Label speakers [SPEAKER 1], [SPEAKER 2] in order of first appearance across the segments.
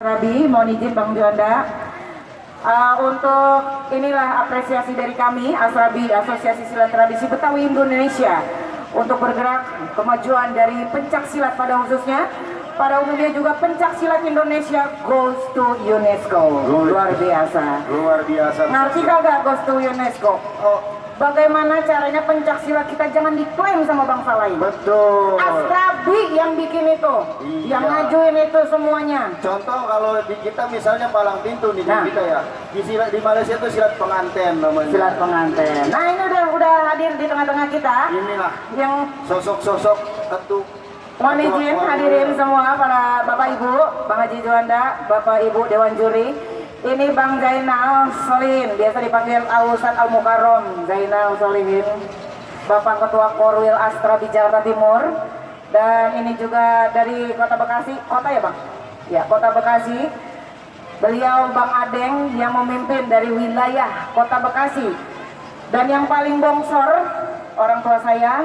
[SPEAKER 1] Rabi, mohon izin Bang Juanda, untuk inilah apresiasi dari kami Asrabi, Asosiasi Silat Tradisi Betawi Indonesia, untuk bergerak kemajuan dari pencak silat pada khususnya, pada umumnya juga pencak silat Indonesia goes to UNESCO. Luar biasa.
[SPEAKER 2] Luar biasa.
[SPEAKER 1] Ngerti kagak goes to UNESCO? Bagaimana caranya pencak silat kita jangan diklaim sama bangsa lain?
[SPEAKER 2] Betul.
[SPEAKER 1] Asrabi yang bikin itu,
[SPEAKER 2] Iya.
[SPEAKER 1] yang ngajuin itu semuanya.
[SPEAKER 2] Contoh kalau di kita misalnya palang pintu nih
[SPEAKER 1] Nah.
[SPEAKER 2] di kita ya. Di Malaysia itu silat pengantin namanya.
[SPEAKER 1] Silat pengantin. Nah ini udah hadir di tengah-tengah kita.
[SPEAKER 2] Inilah
[SPEAKER 1] Yang
[SPEAKER 2] sosok-sosok ketua.
[SPEAKER 1] mohon izin hadirin semua para Bapak Ibu, Bang Haji Juanda, Bapak Ibu Dewan Juri. Ini Bang Zainal Solihin, biasa dipanggil Al-Ustadz Al-Mukarram Zainal Solihin, Bapak Ketua Korwil Asrabi Jakarta Timur. Dan ini juga dari Kota Bekasi, kota ya Bang? Ya, Kota Bekasi. Beliau Bang Adeng yang memimpin dari wilayah Kota Bekasi. Dan yang paling bongsor, orang tua saya,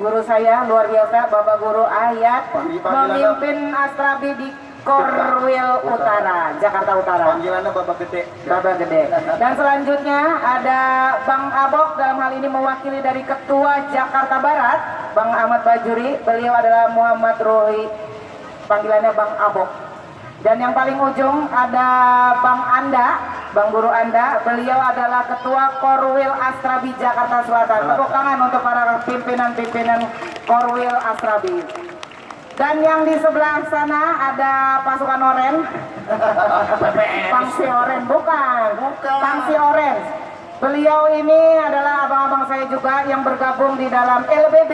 [SPEAKER 1] guru saya luar biasa, Bapak Guru Ayat, memimpin Asrabi di Korwil Utara, Jakarta Utara.
[SPEAKER 2] Panggilannya Bapak Gede.
[SPEAKER 1] Bapak Gede. Dan selanjutnya ada Bang Abok, dalam hal ini mewakili dari Ketua Jakarta Barat, Bang Ahmad Bajuri. Beliau adalah Muhammad Rohi, panggilannya Bang Abok. Dan yang paling ujung ada Bang Anda, Bang Guru Anda. Beliau adalah Ketua Korwil Asrabi Jakarta Selatan. Tepuk tangan untuk para pimpinan-pimpinan Korwil Asrabi. Dan yang di sebelah sana ada pasukan oren. Pangsi oren, bukan. Pangsi oren. Beliau ini adalah abang-abang saya juga yang bergabung di dalam LBB.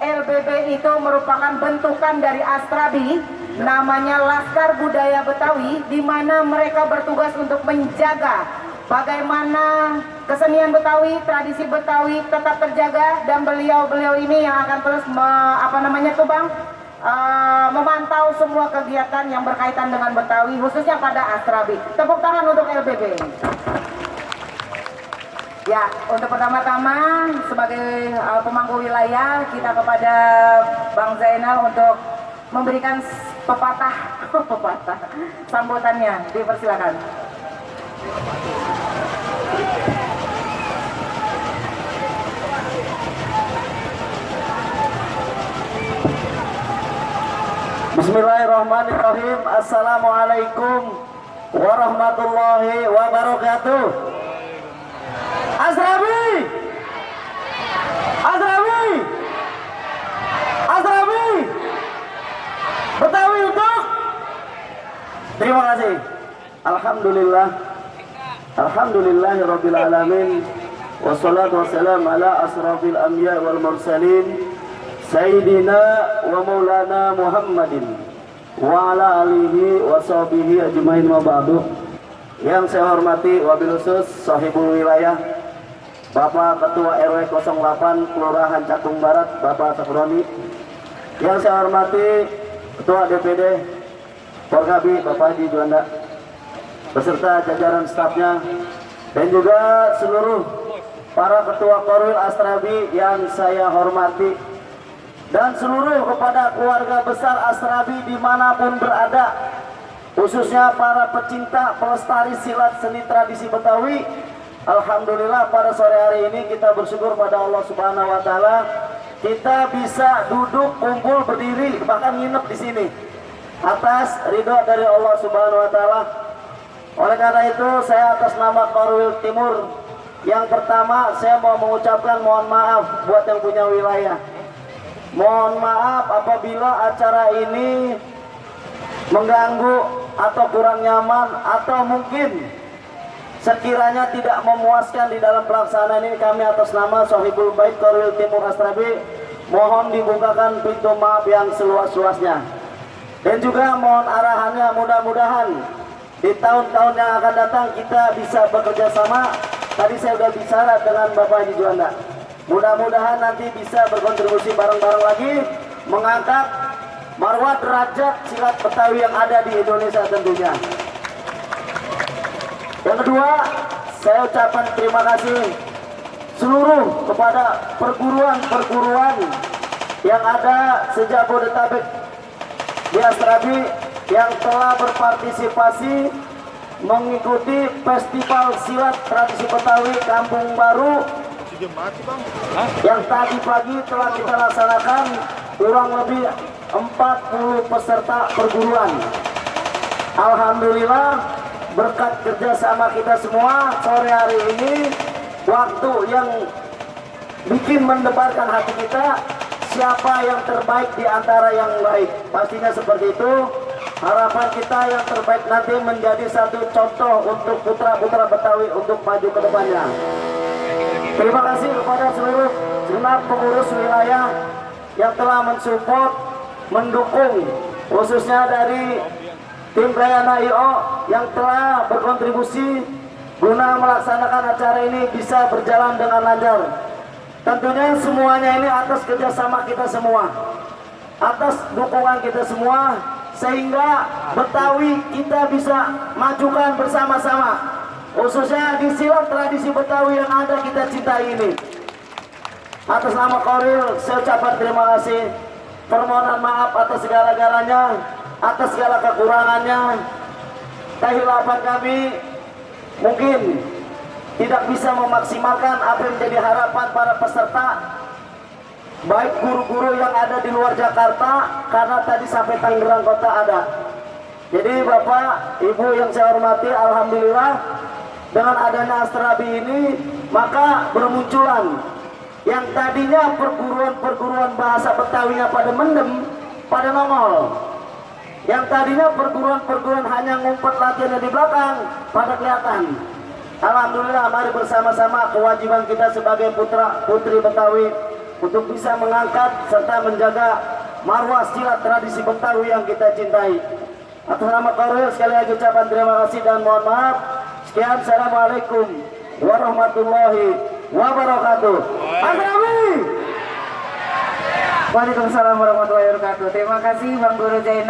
[SPEAKER 1] LBB itu merupakan bentukan dari Asrabi, namanya Laskar Budaya Betawi, di mana mereka bertugas untuk menjaga bagaimana kesenian Betawi, tradisi Betawi tetap terjaga. Dan beliau ini yang akan terus memantau semua kegiatan yang berkaitan dengan Betawi, khususnya pada Asrabi. Tepuk tangan untuk LBB. Ya, untuk pertama-tama sebagai pemangku wilayah, kita kepada Bang Zainal untuk memberikan pepatah sambutannya. Dipersilakan.
[SPEAKER 2] Bismillahirrahmanirrahim. Assalamualaikum warahmatullahi wabarakatuh. Asrabi, Asrabi, Asrabi, Betawi untuk. Terima kasih. Alhamdulillah, alhamdulillahirabbil alamin. Wassalatu wassalamu ala asrafil anbiya wal mursalin Sayyidina wa maulana Muhammadin wa ala alihi wa sahbihi ajmain wa ba'du. Yang saya hormati wabil khusus sahibul wilayah Bapak Ketua RW 08 Kelurahan Cakung Barat, Bapak Sakroni. Yang saya hormati Ketua DPD Porkabi, Bapak Haji Juanda, beserta jajaran stafnya, dan juga seluruh para Ketua Korwil Asrabi yang saya hormati, dan seluruh kepada keluarga besar Asrabi dimanapun berada, khususnya para pecinta pelestari silat seni tradisi Betawi. Alhamdulillah pada sore hari ini kita bersyukur pada Allah Subhanahu wa taala kita bisa duduk, kumpul, berdiri, bahkan nginep di sini atas ridho dari Allah Subhanahu wa taala. Oleh karena itu saya atas nama Korwil Timur, yang pertama saya mau mengucapkan mohon maaf buat yang punya wilayah. Mohon maaf apabila acara ini mengganggu atau kurang nyaman, atau mungkin sekiranya tidak memuaskan di dalam pelaksanaan ini. Kami atas nama Sohibul Bait Korwil Timur Asrabi mohon dibukakan pintu maaf yang seluas-luasnya. Dan juga mohon arahannya, mudah-mudahan di tahun-tahun yang akan datang kita bisa bekerja sama. Tadi saya sudah bicara dengan Bapak Haji Juanda. Mudah-mudahan nanti bisa berkontribusi bareng-bareng lagi mengangkat marwah derajat silat Betawi yang ada di Indonesia tentunya. Yang kedua, saya ucapkan terima kasih seluruh kepada perguruan-perguruan yang ada sejak Bodetabek di Asrabi, yang telah berpartisipasi mengikuti Festival Silat Tradisi Betawi Kampung Baru yang tadi pagi telah kita laksanakan kurang lebih 40 peserta perguruan. Alhamdulillah berkat kerjasama kita semua sore hari ini, waktu yang bikin mendebarkan hati kita, siapa yang terbaik di antara yang baik. Pastinya seperti itu. Harapan kita yang terbaik nanti menjadi satu contoh untuk putra-putra Betawi untuk maju ke depannya. Terima kasih kepada seluruh genap pengurus wilayah yang telah mensupport, mendukung, khususnya dari tim Prayana IO yang telah berkontribusi guna melaksanakan acara ini bisa berjalan dengan lancar. Tentunya semuanya ini atas kerjasama kita semua, atas dukungan kita semua, sehingga Betawi kita bisa majukan bersama-sama, khususnya di silat tradisi Betawi yang ada kita cintai ini. Atas nama Koril saya ucapkan terima kasih, permohonan maaf atas segala-galanya, atas segala kekurangannya, kehilapan kami mungkin tidak bisa memaksimalkan apa yang menjadi harapan para peserta, baik guru-guru yang ada di luar Jakarta, karena tadi sampai Tangerang Kota ada. Jadi Bapak, Ibu yang saya hormati, alhamdulillah dengan adanya Astrabi ini, maka bermunculan yang tadinya perguruan-perguruan bahasa Betawinya pada mendem, pada nongol. Yang tadinya perguruan-perguruan hanya ngumpet latihan di belakang, pada kelihatan. Alhamdulillah, mari bersama-sama, kewajiban kita sebagai putra-putri Betawi untuk bisa mengangkat serta menjaga marwah silat tradisi Betawi yang kita cintai. Atas nama Koril sekali lagi ucapan terima kasih dan mohon maaf. Sekian, assalamualaikum warahmatullahi wabarakatuh. Amin.
[SPEAKER 1] Waalaikumsalam warahmatullahi wabarakatuh. Terima kasih Bang Guru Zainal.